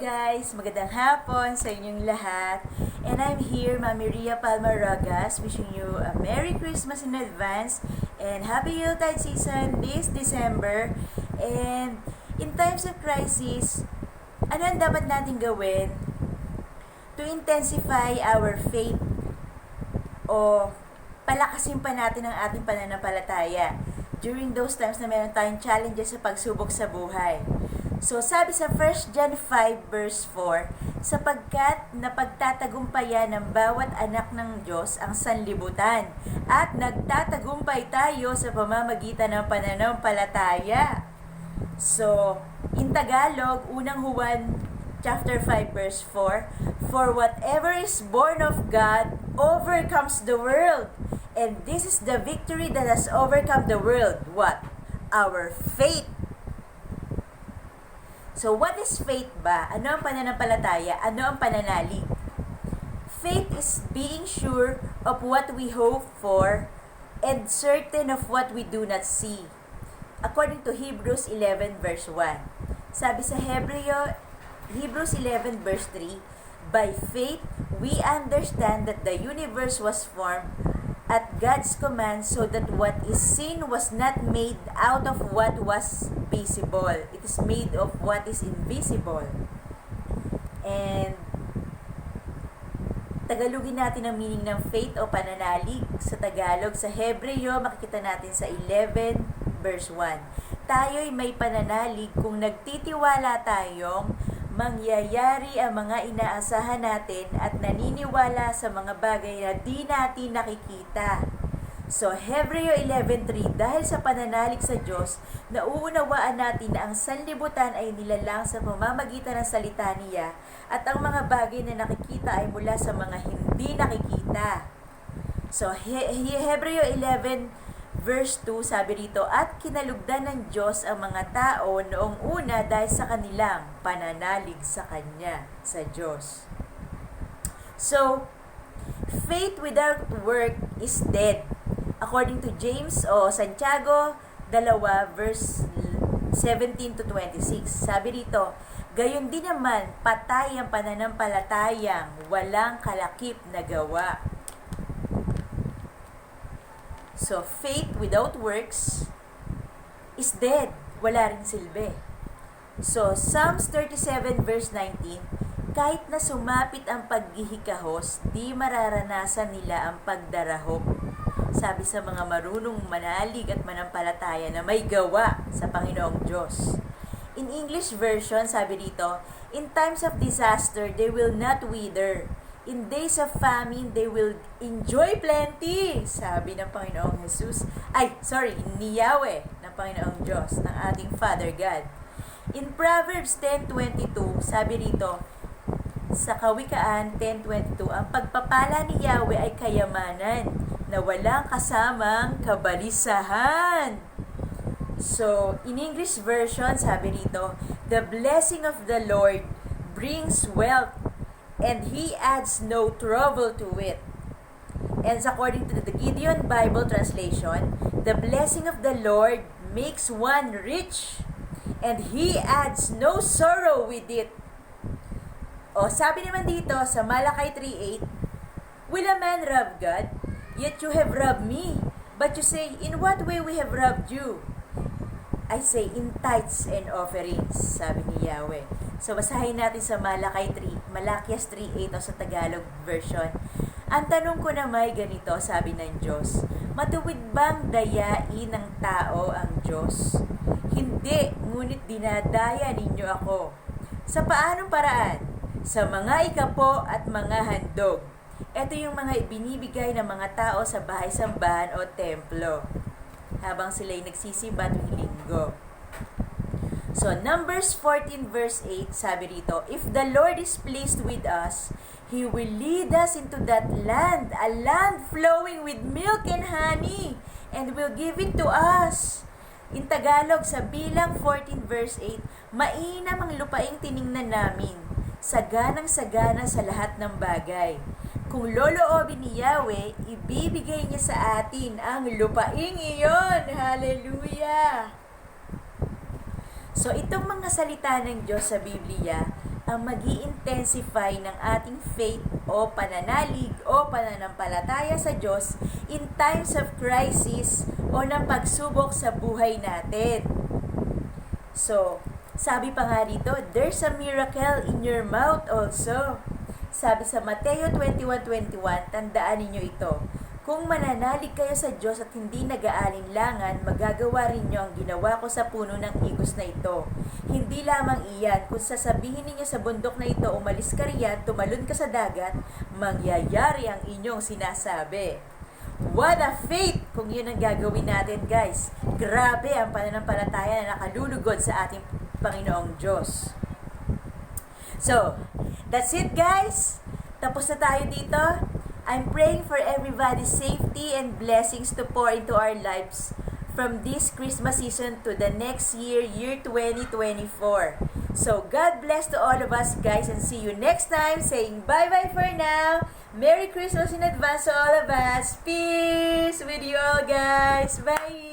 guys! Magandang hapon sa inyong lahat. And I'm here, Mami Ria Palma-Ragas, wishing you a Merry Christmas in advance and Happy Yuletide season this December. And in times of crisis, ano ang dapat natin gawin to intensify our faith o palakasin pa natin ang ating pananampalataya during those times na meron tayong challenges sa pagsubok sa buhay. So, sabi sa 1 John 5 verse 4, sapagkat napagtatagumpayan ng bawat anak ng Diyos ang sanlibutan at nagtatagumpay tayo sa pamamagitan ng pananampalataya. So, in Tagalog, unang Juan chapter 5 verse 4, for whatever is born of God overcomes the world. And this is the victory that has overcome the world. What? Our faith. So, what is faith ba? Ano ang pananampalataya? Ano ang pananalig? Faith is being sure of what we hope for and certain of what we do not see. According to Hebrews 11 verse 1. Sabi sa Hebrews 11 verse 3, by faith, we understand that the universe was formed at God's command so that what is seen was not made out of what was visible. It is made of what is invisible. And Tagalogin natin ang meaning ng faith o pananalig sa Tagalog. Sa Hebreo, makikita natin sa 11 verse 1. Tayo'y may pananalig kung nagtitiwala tayong mangyayari ang mga inaasahan natin at naniniwala sa mga bagay na di natin nakikita. So, Hebreo 11.3, dahil sa pananalig sa Diyos, nauunawaan natin na ang sanlibutan ay nilalang sa pamamagitan ng salita niya at ang mga bagay na nakikita ay mula sa mga hindi nakikita. So, Hebreo 11 verse 2, sabi rito, at kinalugdan ng Diyos ang mga tao noong una dahil sa kanilang pananalig sa Kanya, sa Diyos. So, faith without work is dead. According to James o Santiago 2 verse 17 to 26, sabi rito, gayon din naman, patay ang pananampalatayang walang kalakip na gawa. So, faith without works is dead. Wala ring silbi. So, Psalms 37 verse 19, kahit na sumapit ang paghihikahos, di mararanasan nila ang pagdarahop. Sabi sa mga marunong manalig at manampalataya na may gawa sa Panginoong Diyos. In English version, sabi dito, in times of disaster, they will not wither. In days of famine, they will enjoy plenty. Sabi ng Panginoong Jesus. Ni Yahweh ng Panginoong Diyos, ng ating Father God. In Proverbs 10:22, sabi rito, sa Kawikaan 10:22, ang pagpapala ni Yahweh ay kayamanan na walang kasamang kabalisahan. So, in English version, sabi rito, the blessing of the Lord brings wealth, and He adds no trouble to it. And according to the Gideon Bible translation, the blessing of the Lord makes one rich, and He adds no sorrow with it. O, sabi naman dito sa Malakay 3:8, will a man rob God? Yet you have robbed me. But you say, in what way we have robbed you? I say, in tithes and offerings, sabi ni Yahweh. So, basahin natin sa Malakias 3:8 o sa Tagalog version. Ang tanong ko naman ay ganito, sabi ng Diyos, matuwid bang dayain ng tao ang Diyos? Hindi, ngunit dinadaya ninyo ako. Sa paanong paraan? Sa mga ikapo at mga handog. Ito yung mga ibinibigay ng mga tao sa bahay-sambahan o templo habang sila'y nagsisimba tuwing linggo. So, Numbers 14 verse 8, sabi rito, if the Lord is pleased with us, He will lead us into that land, a land flowing with milk and honey, and will give it to us. In Tagalog, sa Bilang 14 verse 8, mainam ang lupaing tiningnan namin, saganang-sagana sa lahat ng bagay. Kung loloobin ni Yahweh, ibibigay niya sa atin ang lupaing iyon. Hallelujah! So, itong mga salita ng Diyos sa Biblia ang mag-i-intensify ng ating faith o pananalig o pananampalataya sa Diyos in times of crisis o ng pagsubok sa buhay natin. So, sabi pa nga dito, there's a miracle in your mouth also. Sabi sa Mateo 21:21, tandaan ninyo ito. Kung mananalig kayo sa Diyos at hindi nag-aalinlangan, magagawa rin nyo ang ginawa ko sa puno ng higos na ito. Hindi lamang iyan, kung sasabihin ninyo sa bundok na ito, umalis ka riyan, tumalon ka sa dagat, mangyayari ang inyong sinasabi. What a faith kung yun ang gagawin natin, guys. Grabe ang pananampalataya na nakalulugod sa ating Panginoong Diyos. So, that's it, guys. Tapos na tayo dito. I'm praying for everybody's safety and blessings to pour into our lives from this Christmas season to the next year, year 2024. So, God bless to all of us, guys, and see you next time. Saying bye-bye for now. Merry Christmas in advance to all of us. Peace with you all, guys. Bye!